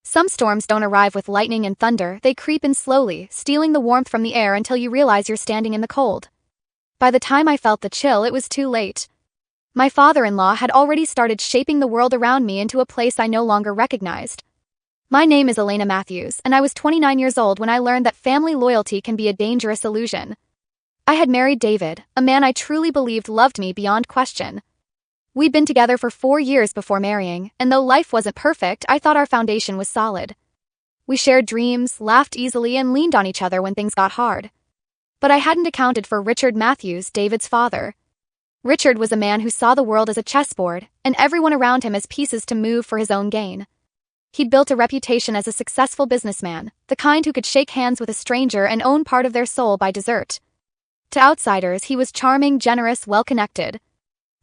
Some storms don't arrive with lightning and thunder, they creep in slowly, stealing the warmth from the air until you realize you're standing in the cold. By the time I felt the chill, it was too late. My father-in-law had already started shaping the world around me into a place I no longer recognized. My name is Elena Matthews, and I was 29 years old when I learned that family loyalty can be a dangerous illusion. I had married David, a man I truly believed loved me beyond question. We'd been together for 4 years before marrying, and though life wasn't perfect, I thought our foundation was solid. We shared dreams, laughed easily, and leaned on each other when things got hard. But I hadn't accounted for Richard Matthews, David's father. Richard was a man who saw the world as a chessboard, and everyone around him as pieces to move for his own gain. He'd built a reputation as a successful businessman, the kind who could shake hands with a stranger and own part of their soul by dessert. To outsiders, he was charming, generous, well-connected.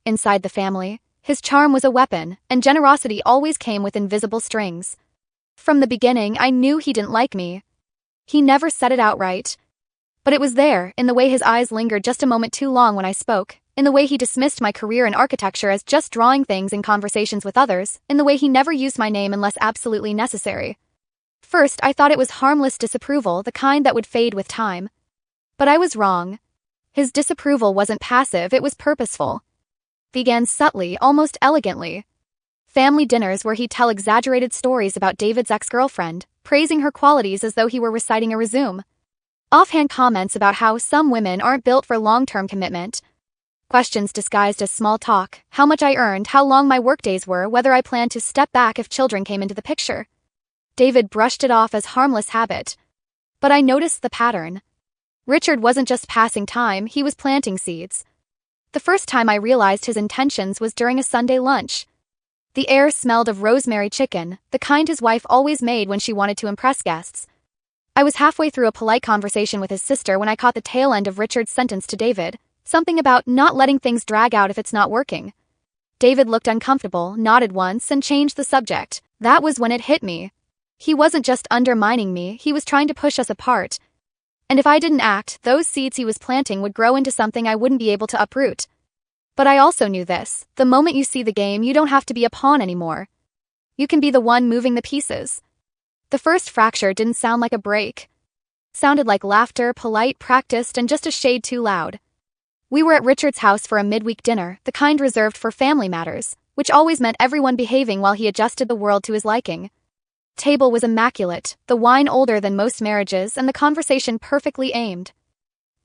Inside the family, his charm was a weapon, and generosity always came with invisible strings. From the beginning, I knew he didn't like me. He never said it outright. But it was there, in the way his eyes lingered just a moment too long when I spoke, in the way he dismissed my career in architecture as just drawing things in conversations with others, in the way he never used my name unless absolutely necessary. First, I thought it was harmless disapproval, the kind that would fade with time. But I was wrong. His disapproval wasn't passive, it was purposeful. Began subtly, almost elegantly. Family dinners where he'd tell exaggerated stories about David's ex-girlfriend, praising her qualities as though he were reciting a resume. Offhand comments about how some women aren't built for long-term commitment. Questions disguised as small talk, how much I earned, how long my workdays were, whether I planned to step back if children came into the picture. David brushed it off as harmless habit. But I noticed the pattern. Richard wasn't just passing time, he was planting seeds. The first time I realized his intentions was during a Sunday lunch. The air smelled of rosemary chicken, the kind his wife always made when she wanted to impress guests. I was halfway through a polite conversation with his sister when I caught the tail end of Richard's sentence to David, something about not letting things drag out if it's not working. David looked uncomfortable, nodded once, and changed the subject. That was when it hit me. He wasn't just undermining me, he was trying to push us apart. And if I didn't act, those seeds he was planting would grow into something I wouldn't be able to uproot. But I also knew this: the moment you see the game, you don't have to be a pawn anymore. You can be the one moving the pieces. The first fracture didn't sound like a break. It sounded like laughter, polite, practiced, and just a shade too loud. We were at Richard's house for a midweek dinner, the kind reserved for family matters, which always meant everyone behaving while he adjusted the world to his liking. Table was immaculate, the wine older than most marriages, and the conversation perfectly aimed.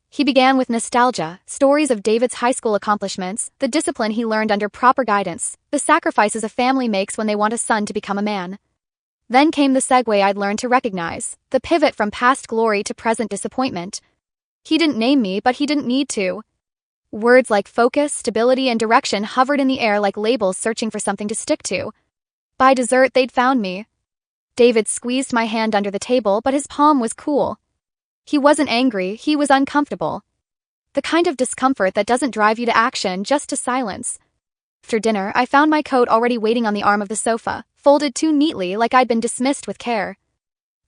He began with nostalgia, stories of David's high school accomplishments, the discipline he learned under proper guidance, the sacrifices a family makes when they want a son to become a man. Then came the segue I'd learned to recognize, the pivot from past glory to present disappointment. He didn't name me, but he didn't need to. Words like focus, stability, and direction hovered in the air like labels searching for something to stick to. By dessert, they'd found me. David squeezed my hand under the table, but his palm was cool. He wasn't angry, he was uncomfortable. The kind of discomfort that doesn't drive you to action, just to silence. After dinner, I found my coat already waiting on the arm of the sofa, folded too neatly like I'd been dismissed with care.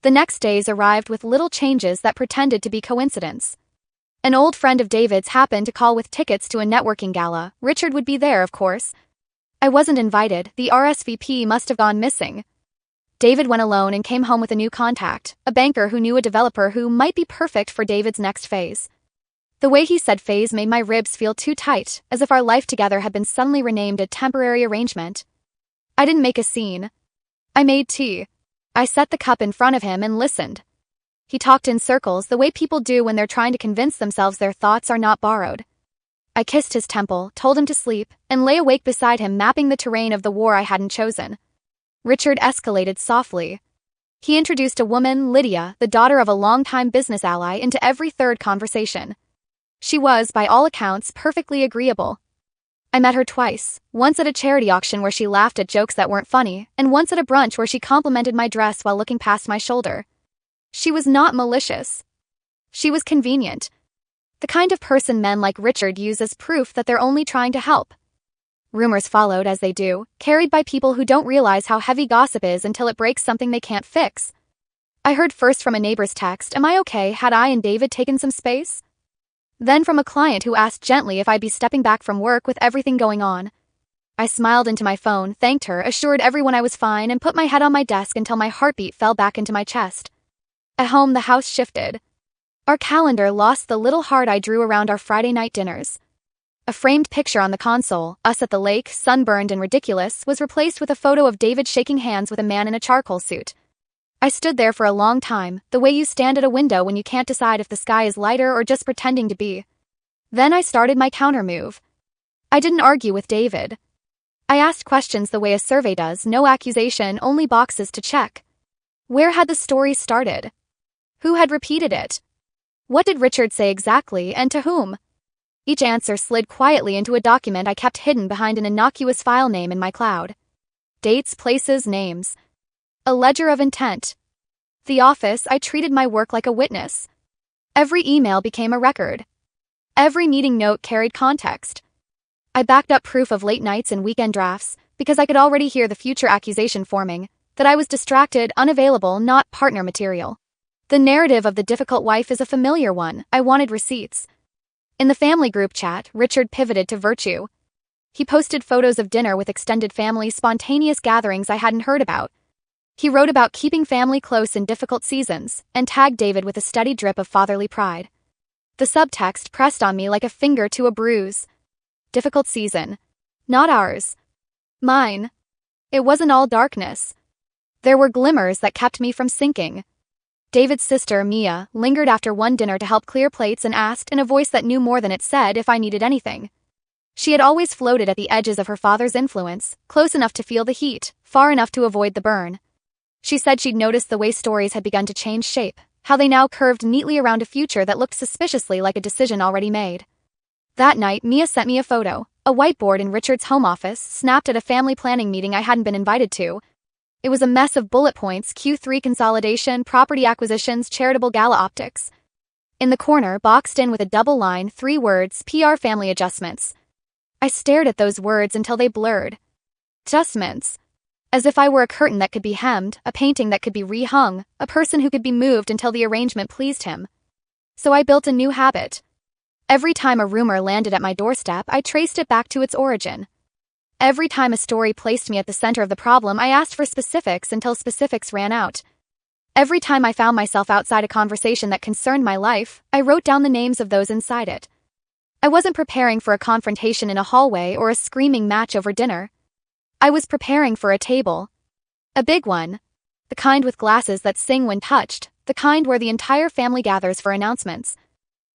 The next days arrived with little changes that pretended to be coincidence. An old friend of David's happened to call with tickets to a networking gala. Richard would be there, of course. I wasn't invited, the RSVP must have gone missing. David went alone and came home with a new contact, a banker who knew a developer who might be perfect for David's next phase. The way he said phase made my ribs feel too tight, as if our life together had been suddenly renamed a temporary arrangement. I didn't make a scene. I made tea. I set the cup in front of him and listened. He talked in circles, the way people do when they're trying to convince themselves their thoughts are not borrowed. I kissed his temple, told him to sleep, and lay awake beside him mapping the terrain of the war I hadn't chosen. Richard escalated softly. He introduced a woman, Lydia, the daughter of a longtime business ally, into every third conversation. She was, by all accounts, perfectly agreeable. I met her twice, once at a charity auction where she laughed at jokes that weren't funny, and once at a brunch where she complimented my dress while looking past my shoulder. She was not malicious. She was convenient. The kind of person men like Richard use as proof that they're only trying to help. Rumors followed, as they do, carried by people who don't realize how heavy gossip is until it breaks something they can't fix. I heard first from a neighbor's text, "Am I okay? Had I and David taken some space?" Then from a client who asked gently if I'd be stepping back from work with everything going on. I smiled into my phone, thanked her, assured everyone I was fine, and put my head on my desk until my heartbeat fell back into my chest. At home, the house shifted. Our calendar lost the little heart I drew around our Friday night dinners. A framed picture on the console, us at the lake, sunburned and ridiculous, was replaced with a photo of David shaking hands with a man in a charcoal suit. I stood there for a long time, the way you stand at a window when you can't decide if the sky is lighter or just pretending to be. Then I started my countermove. I didn't argue with David. I asked questions the way a survey does, no accusation, only boxes to check. Where had the story started? Who had repeated it? What did Richard say exactly, and to whom? Each answer slid quietly into a document I kept hidden behind an innocuous file name in my cloud. Dates, places, names. A ledger of intent. The office, I treated my work like a witness. Every email became a record. Every meeting note carried context. I backed up proof of late nights and weekend drafts, because I could already hear the future accusation forming, that I was distracted, unavailable, not partner material. The narrative of the difficult wife is a familiar one. I wanted receipts. In the family group chat, Richard pivoted to virtue. He posted photos of dinner with extended family, spontaneous gatherings I hadn't heard about. He wrote about keeping family close in difficult seasons, and tagged David with a steady drip of fatherly pride. The subtext pressed on me like a finger to a bruise. Difficult season. Not ours. Mine. It wasn't all darkness. There were glimmers that kept me from sinking. David's sister, Mia, lingered after one dinner to help clear plates and asked, in a voice that knew more than it said, if I needed anything. She had always floated at the edges of her father's influence, close enough to feel the heat, far enough to avoid the burn. She said she'd noticed the way stories had begun to change shape, how they now curved neatly around a future that looked suspiciously like a decision already made. That night, Mia sent me a photo, a whiteboard in Richard's home office, snapped at a family planning meeting I hadn't been invited to. It was a mess of bullet points, Q3 consolidation, property acquisitions, charitable gala optics. In the corner, boxed in with a double line, 3 words, PR family adjustments. I stared at those words until they blurred. Adjustments. As if I were a curtain that could be hemmed, a painting that could be rehung, a person who could be moved until the arrangement pleased him. So I built a new habit. Every time a rumor landed at my doorstep, I traced it back to its origin. Every time a story placed me at the center of the problem, I asked for specifics until specifics ran out. Every time I found myself outside a conversation that concerned my life, I wrote down the names of those inside it. I wasn't preparing for a confrontation in a hallway or a screaming match over dinner. I was preparing for a table. A big one. The kind with glasses that sing when touched, the kind where the entire family gathers for announcements.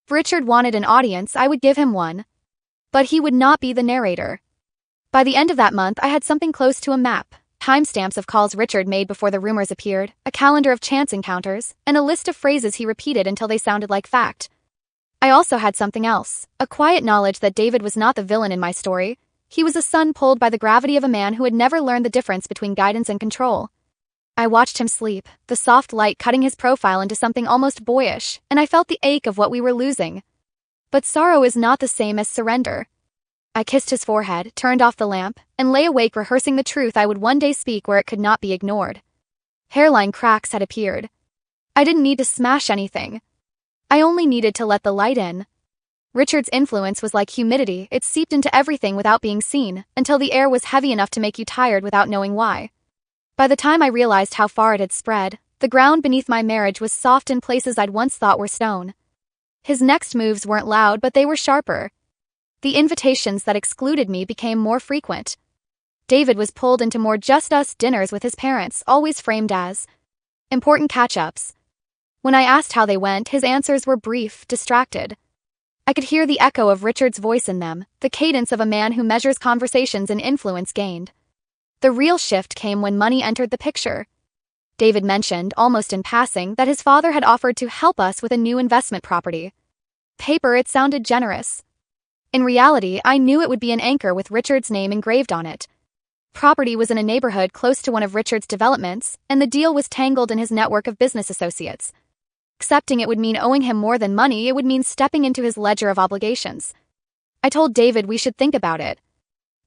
If Richard wanted an audience, I would give him one. But he would not be the narrator. By the end of that month, I had something close to a map, timestamps of calls Richard made before the rumors appeared, a calendar of chance encounters, and a list of phrases he repeated until they sounded like fact. I also had something else, a quiet knowledge that David was not the villain in my story. He was a son pulled by the gravity of a man who had never learned the difference between guidance and control. I watched him sleep, the soft light cutting his profile into something almost boyish, and I felt the ache of what we were losing. But sorrow is not the same as surrender. I kissed his forehead, turned off the lamp, and lay awake rehearsing the truth I would one day speak where it could not be ignored. Hairline cracks had appeared. I didn't need to smash anything. I only needed to let the light in. Richard's influence was like humidity, it seeped into everything without being seen, until the air was heavy enough to make you tired without knowing why. By the time I realized how far it had spread, the ground beneath my marriage was soft in places I'd once thought were stone. His next moves weren't loud, but they were sharper. The invitations that excluded me became more frequent. David was pulled into more just-us dinners with his parents, always framed as important catch-ups. When I asked how they went, his answers were brief, distracted. I could hear the echo of Richard's voice in them, the cadence of a man who measures conversations in influence gained. The real shift came when money entered the picture. David mentioned, almost in passing, that his father had offered to help us with a new investment property. Paper, it sounded generous. In reality, I knew it would be an anchor with Richard's name engraved on it. Property was in a neighborhood close to one of Richard's developments, and the deal was tangled in his network of business associates. Accepting it would mean owing him more than money, it would mean stepping into his ledger of obligations. I told David we should think about it.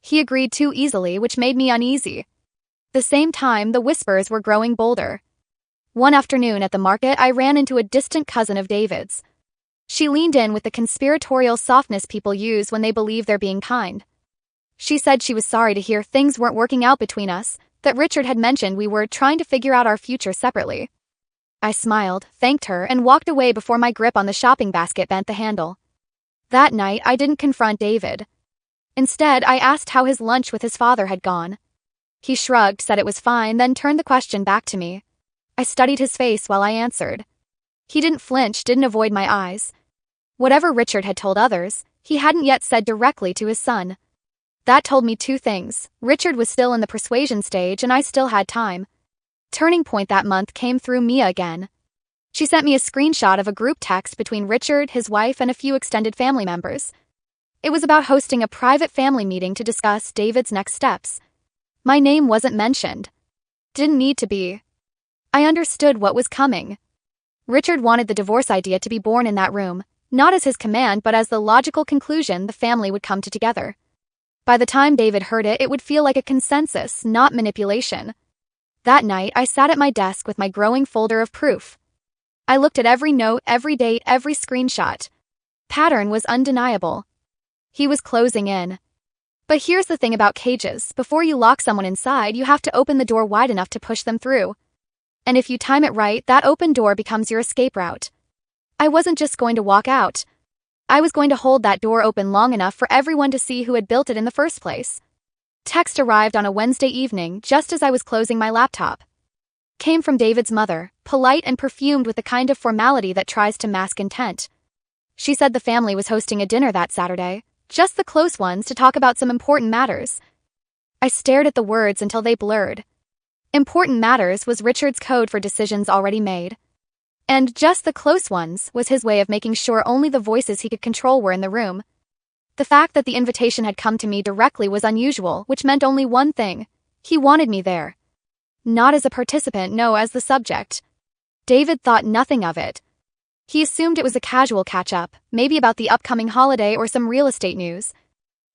He agreed too easily, which made me uneasy. At the same time, the whispers were growing bolder. One afternoon at the market, I ran into a distant cousin of David's. She leaned in with the conspiratorial softness people use when they believe they're being kind. She said she was sorry to hear things weren't working out between us, that Richard had mentioned we were trying to figure out our future separately. I smiled, thanked her, and walked away before my grip on the shopping basket bent the handle. That night, I didn't confront David. Instead, I asked how his lunch with his father had gone. He shrugged, said it was fine, then turned the question back to me. I studied his face while I answered. He didn't flinch, didn't avoid my eyes. Whatever Richard had told others, he hadn't yet said directly to his son. That told me two things. Richard was still in the persuasion stage and I still had time. Turning point that month came through Mia again. She sent me a screenshot of a group text between Richard, his wife, and a few extended family members. It was about hosting a private family meeting to discuss David's next steps. My name wasn't mentioned. Didn't need to be. I understood what was coming. Richard wanted the divorce idea to be born in that room, not as his command but as the logical conclusion the family would come to together. By the time David heard it, it would feel like a consensus, not manipulation. That night, I sat at my desk with my growing folder of proof. I looked at every note, every date, every screenshot. Pattern was undeniable. He was closing in. But here's the thing about cages. Before you lock someone inside, you have to open the door wide enough to push them through. And if you time it right, that open door becomes your escape route. I wasn't just going to walk out. I was going to hold that door open long enough for everyone to see who had built it in the first place. Text arrived on a Wednesday evening, just as I was closing my laptop. Came from David's mother, polite and perfumed with the kind of formality that tries to mask intent. She said the family was hosting a dinner that Saturday, just the close ones, to talk about some important matters. I stared at the words until they blurred. Important matters was Richard's code for decisions already made. And just the close ones was his way of making sure only the voices he could control were in the room. The fact that the invitation had come to me directly was unusual, which meant only one thing. He wanted me there. Not as a participant, no, as the subject. David thought nothing of it. He assumed it was a casual catch-up, maybe about the upcoming holiday or some real estate news.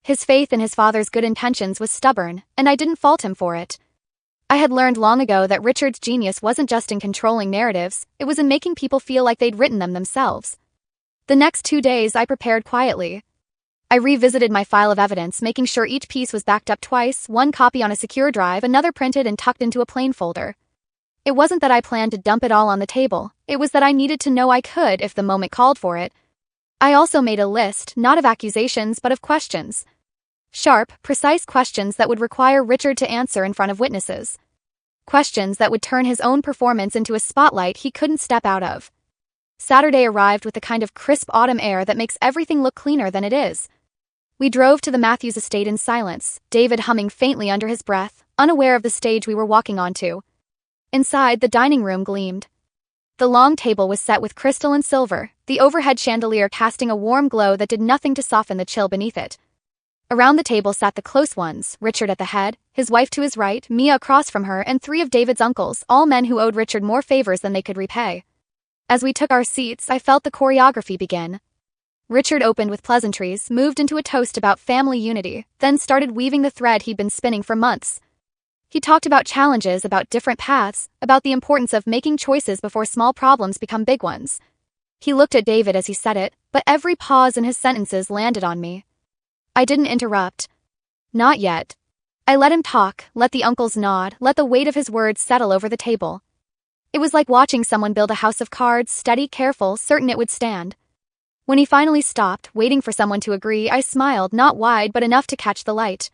His faith in his father's good intentions was stubborn, and I didn't fault him for it. I had learned long ago that Richard's genius wasn't just in controlling narratives, it was in making people feel like they'd written them themselves. The next 2 days I prepared quietly. I revisited my file of evidence, making sure each piece was backed up twice, one copy on a secure drive, another printed and tucked into a plain folder. It wasn't that I planned to dump it all on the table, it was that I needed to know I could if the moment called for it. I also made a list, not of accusations but of questions. Sharp, precise questions that would require Richard to answer in front of witnesses. Questions that would turn his own performance into a spotlight he couldn't step out of. Saturday arrived with the kind of crisp autumn air that makes everything look cleaner than it is. We drove to the Matthews estate in silence, David humming faintly under his breath, unaware of the stage we were walking onto. Inside, the dining room gleamed. The long table was set with crystal and silver, the overhead chandelier casting a warm glow that did nothing to soften the chill beneath it. Around the table sat the close ones, Richard at the head, his wife to his right, Mia across from her, and 3 of David's uncles, all men who owed Richard more favors than they could repay. As we took our seats, I felt the choreography begin. Richard opened with pleasantries, moved into a toast about family unity, then started weaving the thread he'd been spinning for months. He talked about challenges, about different paths, about the importance of making choices before small problems become big ones. He looked at David as he said it, but every pause in his sentences landed on me. I didn't interrupt. Not yet. I let him talk, let the uncles nod, let the weight of his words settle over the table. It was like watching someone build a house of cards, steady, careful, certain it would stand. When he finally stopped, waiting for someone to agree, I smiled, not wide but enough to catch the light.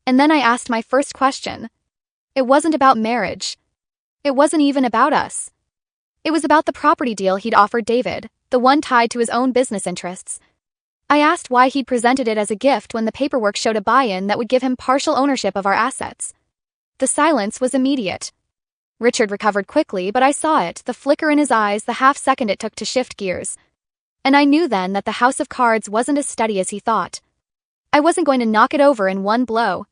And then I asked my first question. It wasn't about marriage. It wasn't even about us. It was about the property deal he'd offered David, the one tied to his own business interests. I asked why he'd presented it as a gift when the paperwork showed a buy-in that would give him partial ownership of our assets. The silence was immediate. Richard recovered quickly, but I saw it, the flicker in his eyes, the half-second it took to shift gears. And I knew then that the house of cards wasn't as steady as he thought. I wasn't going to knock it over in one blow.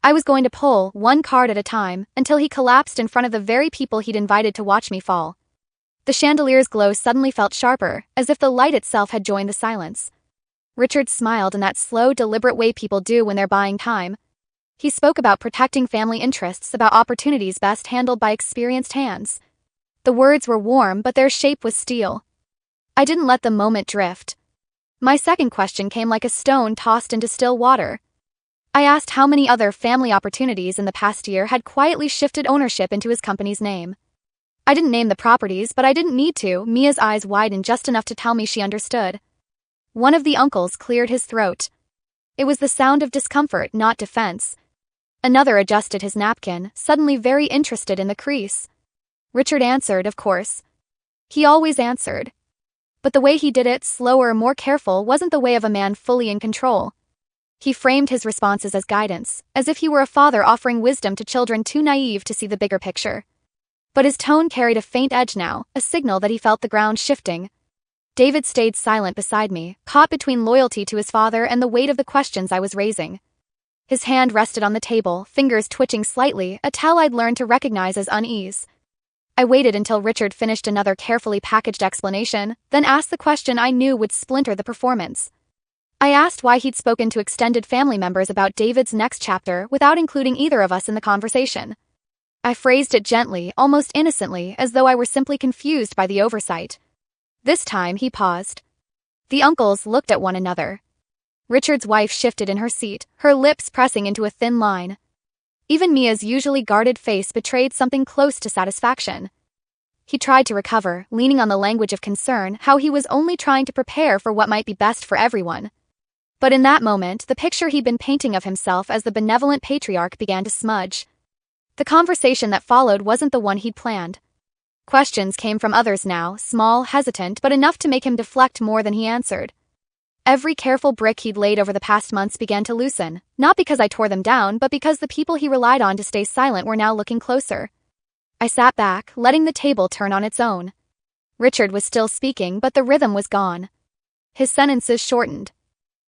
I was going to pull, one card at a time, until he collapsed in front of the very people he'd invited to watch me fall. The chandelier's glow suddenly felt sharper, as if the light itself had joined the silence. Richard smiled in that slow, deliberate way people do when they're buying time. He spoke about protecting family interests, about opportunities best handled by experienced hands. The words were warm, but their shape was steel. I didn't let the moment drift. My second question came like a stone tossed into still water. I asked how many other family opportunities in the past year had quietly shifted ownership into his company's name. I didn't name the properties, but I didn't need to. Mia's eyes widened just enough to tell me she understood. One of the uncles cleared his throat. It was the sound of discomfort, not defense. Another adjusted his napkin, suddenly very interested in the crease. Richard answered, of course. He always answered. But the way he did it, slower, more careful, wasn't the way of a man fully in control. He framed his responses as guidance, as if he were a father offering wisdom to children too naive to see the bigger picture. But his tone carried a faint edge now, a signal that he felt the ground shifting. David stayed silent beside me, caught between loyalty to his father and the weight of the questions I was raising. His hand rested on the table, fingers twitching slightly, a tell I'd learned to recognize as unease. I waited until Richard finished another carefully packaged explanation, then asked the question I knew would splinter the performance. I asked why he'd spoken to extended family members about David's next chapter without including either of us in the conversation. I phrased it gently, almost innocently, as though I were simply confused by the oversight. This time he paused. The uncles looked at one another. Richard's wife shifted in her seat, her lips pressing into a thin line. Even Mia's usually guarded face betrayed something close to satisfaction. He tried to recover, leaning on the language of concern, how he was only trying to prepare for what might be best for everyone. But in that moment, the picture he'd been painting of himself as the benevolent patriarch began to smudge. The conversation that followed wasn't the one he'd planned. Questions came from others now, small, hesitant, but enough to make him deflect more than he answered. Every careful brick he'd laid over the past months began to loosen, not because I tore them down, but because the people he relied on to stay silent were now looking closer. I sat back, letting the table turn on its own. Richard was still speaking, but the rhythm was gone. His sentences shortened.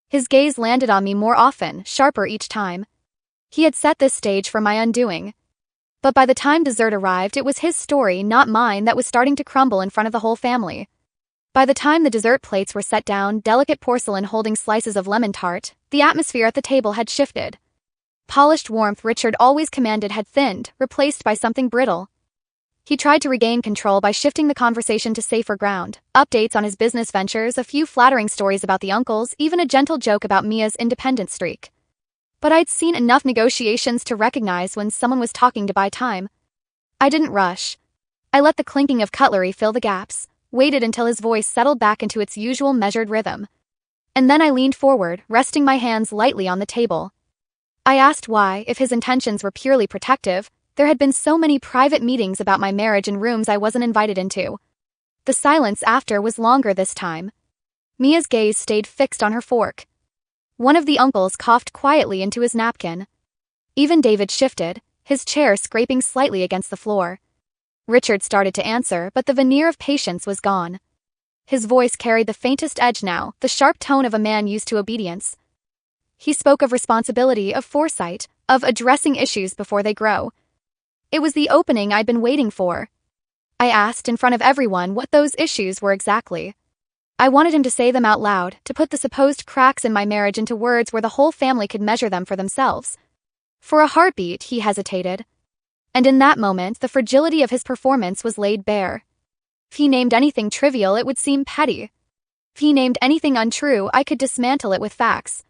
His gaze landed on me more often, sharper each time. He had set this stage for my undoing. But by the time dessert arrived, it was his story, not mine, that was starting to crumble in front of the whole family. By the time the dessert plates were set down, delicate porcelain holding slices of lemon tart, the atmosphere at the table had shifted. Polished warmth Richard always commanded had thinned, replaced by something brittle. He tried to regain control by shifting the conversation to safer ground, updates on his business ventures, a few flattering stories about the uncles, even a gentle joke about Mia's independent streak. But I'd seen enough negotiations to recognize when someone was talking to buy time. I didn't rush. I let the clinking of cutlery fill the gaps, waited until his voice settled back into its usual measured rhythm. And then I leaned forward, resting my hands lightly on the table. I asked why, if his intentions were purely protective, there had been so many private meetings about my marriage in rooms I wasn't invited into. The silence after was longer this time. Mia's gaze stayed fixed on her fork. One of the uncles coughed quietly into his napkin. Even David shifted, his chair scraping slightly against the floor. Richard started to answer, but the veneer of patience was gone. His voice carried the faintest edge now, the sharp tone of a man used to obedience. He spoke of responsibility, of foresight, of addressing issues before they grow. It was the opening I'd been waiting for. I asked in front of everyone what those issues were exactly. I wanted him to say them out loud, to put the supposed cracks in my marriage into words where the whole family could measure them for themselves. For a heartbeat, he hesitated. And in that moment, the fragility of his performance was laid bare. If he named anything trivial, it would seem petty. If he named anything untrue, I could dismantle it with facts.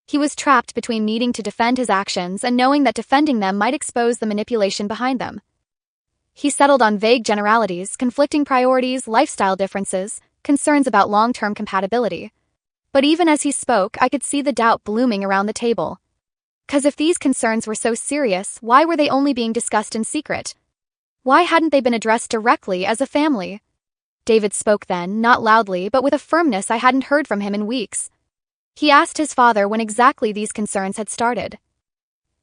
He was trapped between needing to defend his actions and knowing that defending them might expose the manipulation behind them. He settled on vague generalities, conflicting priorities, lifestyle differences, concerns about long-term compatibility. But even as he spoke, I could see the doubt blooming around the table. 'Cause if these concerns were so serious, why were they only being discussed in secret? Why hadn't they been addressed directly as a family? David spoke then, not loudly, but with a firmness I hadn't heard from him in weeks. He asked his father when exactly these concerns had started.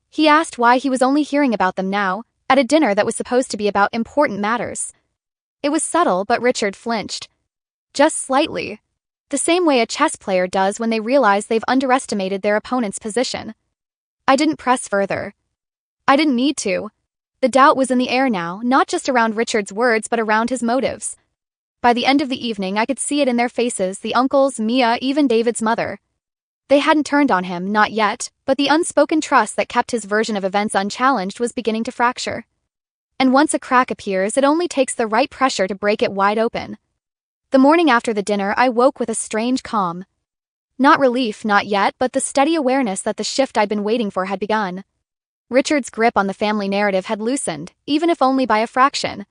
He asked why he was only hearing about them now, at a dinner that was supposed to be about important matters. It was subtle, but Richard flinched. Just slightly. The same way a chess player does when they realize they've underestimated their opponent's position. I didn't press further. I didn't need to. The doubt was in the air now, not just around Richard's words but around his motives. By the end of the evening I could see it in their faces, the uncles, Mia, even David's mother. They hadn't turned on him, not yet, but the unspoken trust that kept his version of events unchallenged was beginning to fracture. And once a crack appears, it only takes the right pressure to break it wide open. The morning after the dinner, I woke with a strange calm. Not relief, not yet, but the steady awareness that the shift I'd been waiting for had begun. Richard's grip on the family narrative had loosened, even if only by a fraction.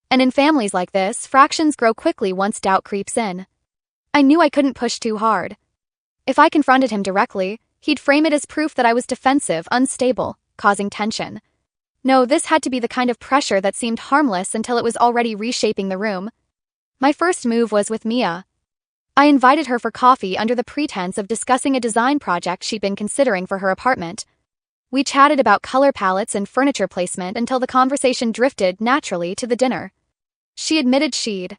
And in families like this, fractions grow quickly once doubt creeps in. I knew I couldn't push too hard. If I confronted him directly, he'd frame it as proof that I was defensive, unstable, causing tension. No, this had to be the kind of pressure that seemed harmless until it was already reshaping the room. My first move was with Mia. I invited her for coffee under the pretense of discussing a design project she'd been considering for her apartment. We chatted about color palettes and furniture placement until the conversation drifted naturally to the dinner. She admitted she'd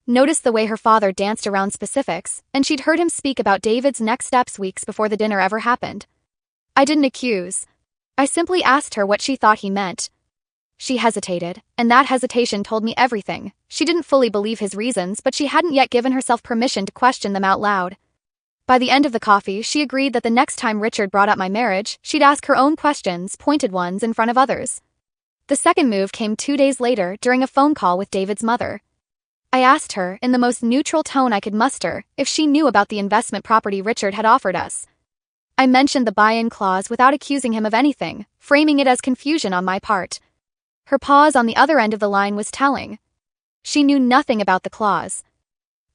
noticed the way her father danced around specifics, and she'd heard him speak about David's next steps weeks before the dinner ever happened. I didn't accuse. I simply asked her what she thought he meant. She hesitated, and that hesitation told me everything. She didn't fully believe his reasons, but she hadn't yet given herself permission to question them out loud. By the end of the coffee, she agreed that the next time Richard brought up my marriage, she'd ask her own questions, pointed ones, in front of others. The second move came 2 days later during a phone call with David's mother. I asked her, in the most neutral tone I could muster, if she knew about the investment property Richard had offered us. I mentioned the buy-in clause without accusing him of anything, framing it as confusion on my part. Her pause on the other end of the line was telling. She knew nothing about the clause.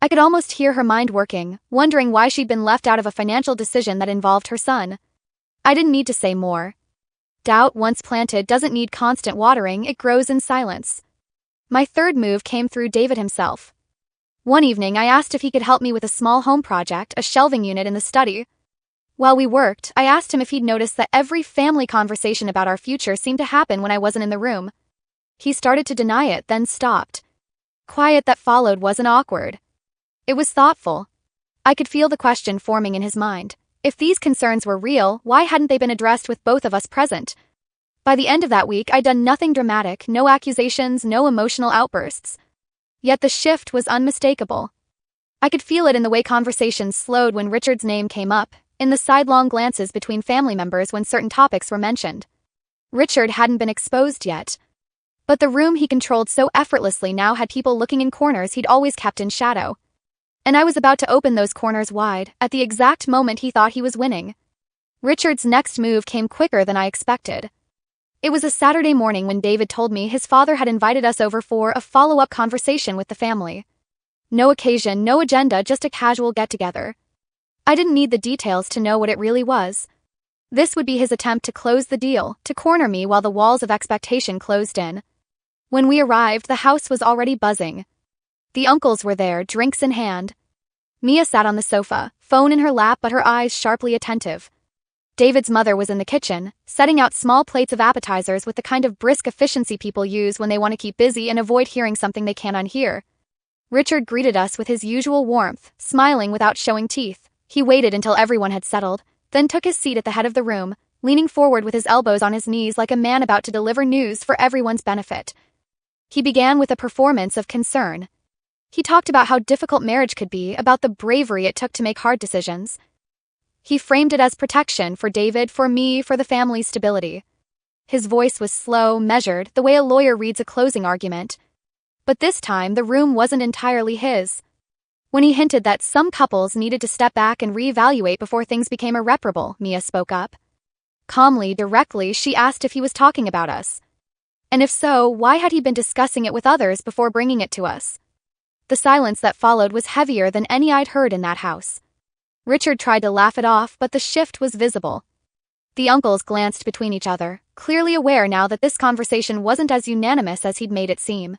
I could almost hear her mind working, wondering why she'd been left out of a financial decision that involved her son. I didn't need to say more. Doubt, once planted, doesn't need constant watering, it grows in silence. My third move came through David himself. One evening, I asked if he could help me with a small home project, a shelving unit in the study. While we worked, I asked him if he'd noticed that every family conversation about our future seemed to happen when I wasn't in the room. He started to deny it, then stopped. Quiet that followed wasn't awkward. It was thoughtful. I could feel the question forming in his mind. If these concerns were real, why hadn't they been addressed with both of us present? By the end of that week, I'd done nothing dramatic, no accusations, no emotional outbursts. Yet the shift was unmistakable. I could feel it in the way conversations slowed when Richard's name came up, in the sidelong glances between family members when certain topics were mentioned. Richard hadn't been exposed yet. But the room he controlled so effortlessly now had people looking in corners he'd always kept in shadow. And I was about to open those corners wide, at the exact moment he thought he was winning. Richard's next move came quicker than I expected. It was a Saturday morning when David told me his father had invited us over for a follow-up conversation with the family. No occasion, no agenda, just a casual get-together. I didn't need the details to know what it really was. This would be his attempt to close the deal, to corner me while the walls of expectation closed in. When we arrived, the house was already buzzing. The uncles were there, drinks in hand. Mia sat on the sofa, phone in her lap but her eyes sharply attentive. David's mother was in the kitchen, setting out small plates of appetizers with the kind of brisk efficiency people use when they want to keep busy and avoid hearing something they can't unhear. Richard greeted us with his usual warmth, smiling without showing teeth. He waited until everyone had settled, then took his seat at the head of the room, leaning forward with his elbows on his knees like a man about to deliver news for everyone's benefit. He began with a performance of concern. He talked about how difficult marriage could be, about the bravery it took to make hard decisions. He framed it as protection for David, for me, for the family's stability. His voice was slow, measured, the way a lawyer reads a closing argument. But this time, the room wasn't entirely his. When he hinted that some couples needed to step back and reevaluate before things became irreparable, Mia spoke up. Calmly, directly, she asked if he was talking about us. And if so, why had he been discussing it with others before bringing it to us? The silence that followed was heavier than any I'd heard in that house. Richard tried to laugh it off, but the shift was visible. The uncles glanced between each other, clearly aware now that this conversation wasn't as unanimous as he'd made it seem.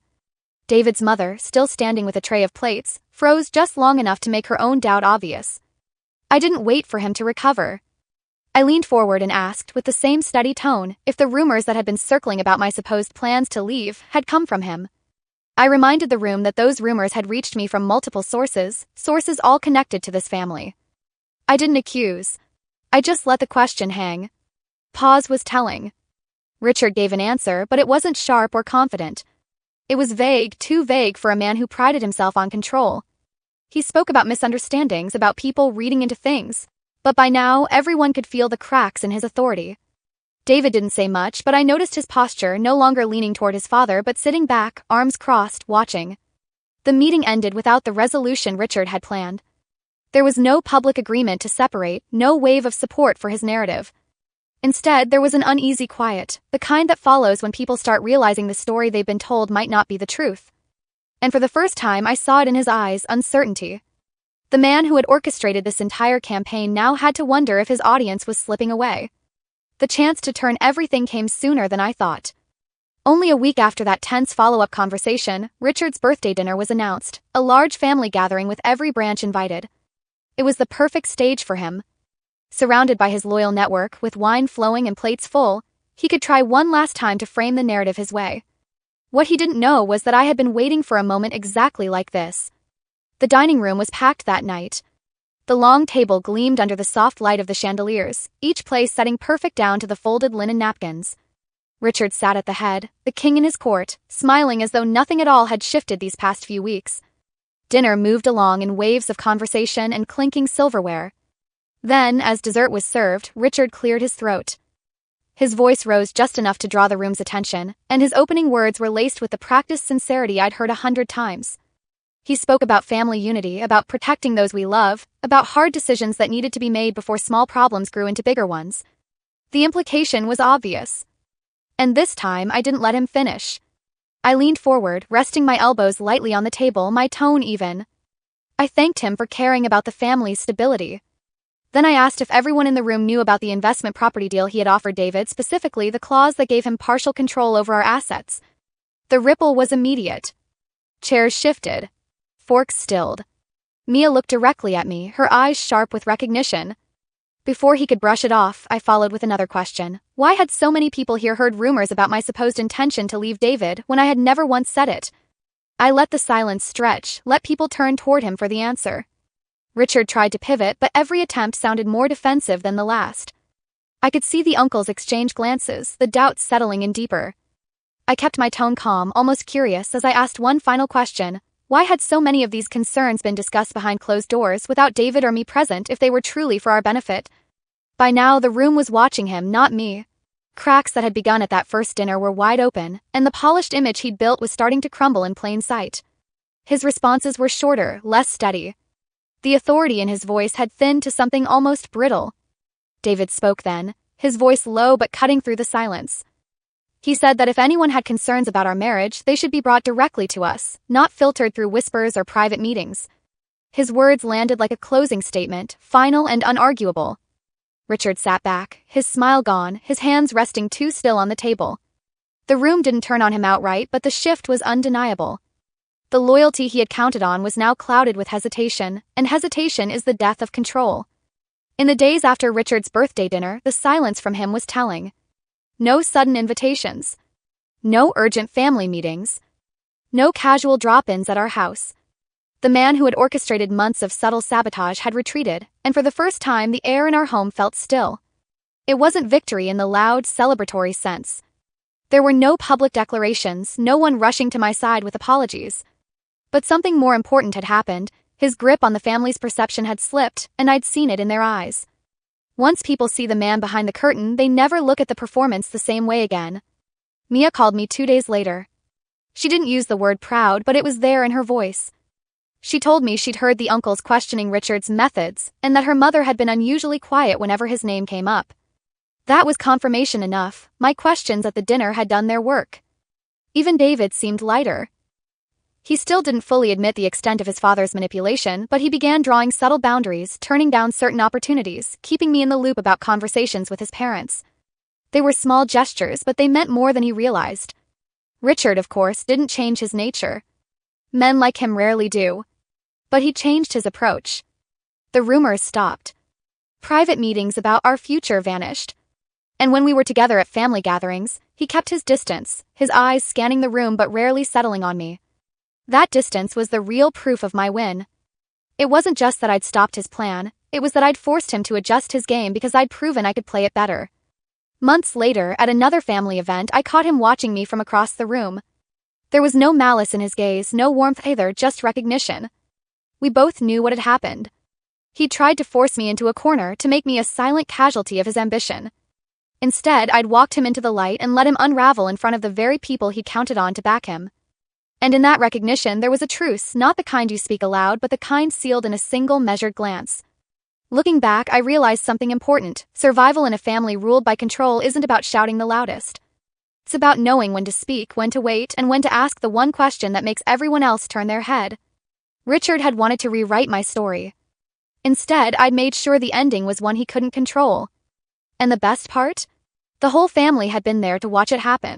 David's mother, still standing with a tray of plates, froze just long enough to make her own doubt obvious. I didn't wait for him to recover. I leaned forward and asked, with the same steady tone, if the rumors that had been circling about my supposed plans to leave had come from him. I reminded the room that those rumors had reached me from multiple sources all connected to this family. I didn't accuse. I just let the question hang. Pause was telling. Richard gave an answer, but it wasn't sharp or confident. It was vague, too vague for a man who prided himself on control. He spoke about misunderstandings, about people reading into things, but by now everyone could feel the cracks in his authority. David didn't say much, but I noticed his posture, no longer leaning toward his father but sitting back, arms crossed, watching. The meeting ended without the resolution Richard had planned. There was no public agreement to separate, no wave of support for his narrative. Instead, there was an uneasy quiet, the kind that follows when people start realizing the story they've been told might not be the truth. And for the first time, I saw it in his eyes, uncertainty. The man who had orchestrated this entire campaign now had to wonder if his audience was slipping away. The chance to turn everything came sooner than I thought. Only a week after that tense follow-up conversation, Richard's birthday dinner was announced, a large family gathering with every branch invited. It was the perfect stage for him. Surrounded by his loyal network, with wine flowing and plates full, he could try one last time to frame the narrative his way. What he didn't know was that I had been waiting for a moment exactly like this. The dining room was packed that night. The long table gleamed under the soft light of the chandeliers, each place setting perfect down to the folded linen napkins. Richard sat at the head, the king in his court, smiling as though nothing at all had shifted these past few weeks. Dinner moved along in waves of conversation and clinking silverware. Then, as dessert was served, Richard cleared his throat. His voice rose just enough to draw the room's attention, and his opening words were laced with the practiced sincerity I'd heard 100 times. He spoke about family unity, about protecting those we love, about hard decisions that needed to be made before small problems grew into bigger ones. The implication was obvious. And this time, I didn't let him finish. I leaned forward, resting my elbows lightly on the table, my tone even. I thanked him for caring about the family's stability. Then I asked if everyone in the room knew about the investment property deal he had offered David, specifically the clause that gave him partial control over our assets. The ripple was immediate. Chairs shifted. Forks stilled. Mia looked directly at me, her eyes sharp with recognition. Before he could brush it off, I followed with another question. Why had so many people here heard rumors about my supposed intention to leave David when I had never once said it? I let the silence stretch, let people turn toward him for the answer. Richard tried to pivot, but every attempt sounded more defensive than the last. I could see the uncles exchange glances, the doubts settling in deeper. I kept my tone calm, almost curious, as I asked one final question. Why had so many of these concerns been discussed behind closed doors without David or me present if they were truly for our benefit? By now, the room was watching him, not me. Cracks that had begun at that first dinner were wide open, and the polished image he'd built was starting to crumble in plain sight. His responses were shorter, less steady. The authority in his voice had thinned to something almost brittle. David spoke then, his voice low but cutting through the silence. He said that if anyone had concerns about our marriage, they should be brought directly to us, not filtered through whispers or private meetings. His words landed like a closing statement, final and unarguable. Richard sat back, his smile gone, his hands resting too still on the table. The room didn't turn on him outright, but the shift was undeniable. The loyalty he had counted on was now clouded with hesitation, and hesitation is the death of control. In the days after Richard's birthday dinner, the silence from him was telling. No sudden invitations. No urgent family meetings. No casual drop-ins at our house. The man who had orchestrated months of subtle sabotage had retreated, and for the first time the air in our home felt still. It wasn't victory in the loud, celebratory sense. There were no public declarations, no one rushing to my side with apologies. But something more important had happened. His grip on the family's perception had slipped, and I'd seen it in their eyes. Once people see the man behind the curtain, they never look at the performance the same way again. Mia called me 2 days later. She didn't use the word proud, but it was there in her voice. She told me she'd heard the uncles questioning Richard's methods, and that her mother had been unusually quiet whenever his name came up. That was confirmation enough. My questions at the dinner had done their work. Even David seemed lighter. He still didn't fully admit the extent of his father's manipulation, but he began drawing subtle boundaries, turning down certain opportunities, keeping me in the loop about conversations with his parents. They were small gestures, but they meant more than he realized. Richard, of course, didn't change his nature. Men like him rarely do. But he changed his approach. The rumors stopped. Private meetings about our future vanished. And when we were together at family gatherings, he kept his distance, his eyes scanning the room but rarely settling on me. That distance was the real proof of my win. It wasn't just that I'd stopped his plan, it was that I'd forced him to adjust his game because I'd proven I could play it better. Months later, at another family event, I caught him watching me from across the room. There was no malice in his gaze, no warmth either, just recognition. We both knew what had happened. He tried to force me into a corner, to make me a silent casualty of his ambition. Instead, I'd walked him into the light and let him unravel in front of the very people he'd counted on to back him. And in that recognition there was a truce, not the kind you speak aloud, but the kind sealed in a single measured glance. Looking back, I realized something important. Survival in a family ruled by control isn't about shouting the loudest. It's about knowing when to speak, when to wait, and when to ask the one question that makes everyone else turn their head. Richard had wanted to rewrite my story. Instead, I'd made sure the ending was one he couldn't control. And the best part? The whole family had been there to watch it happen.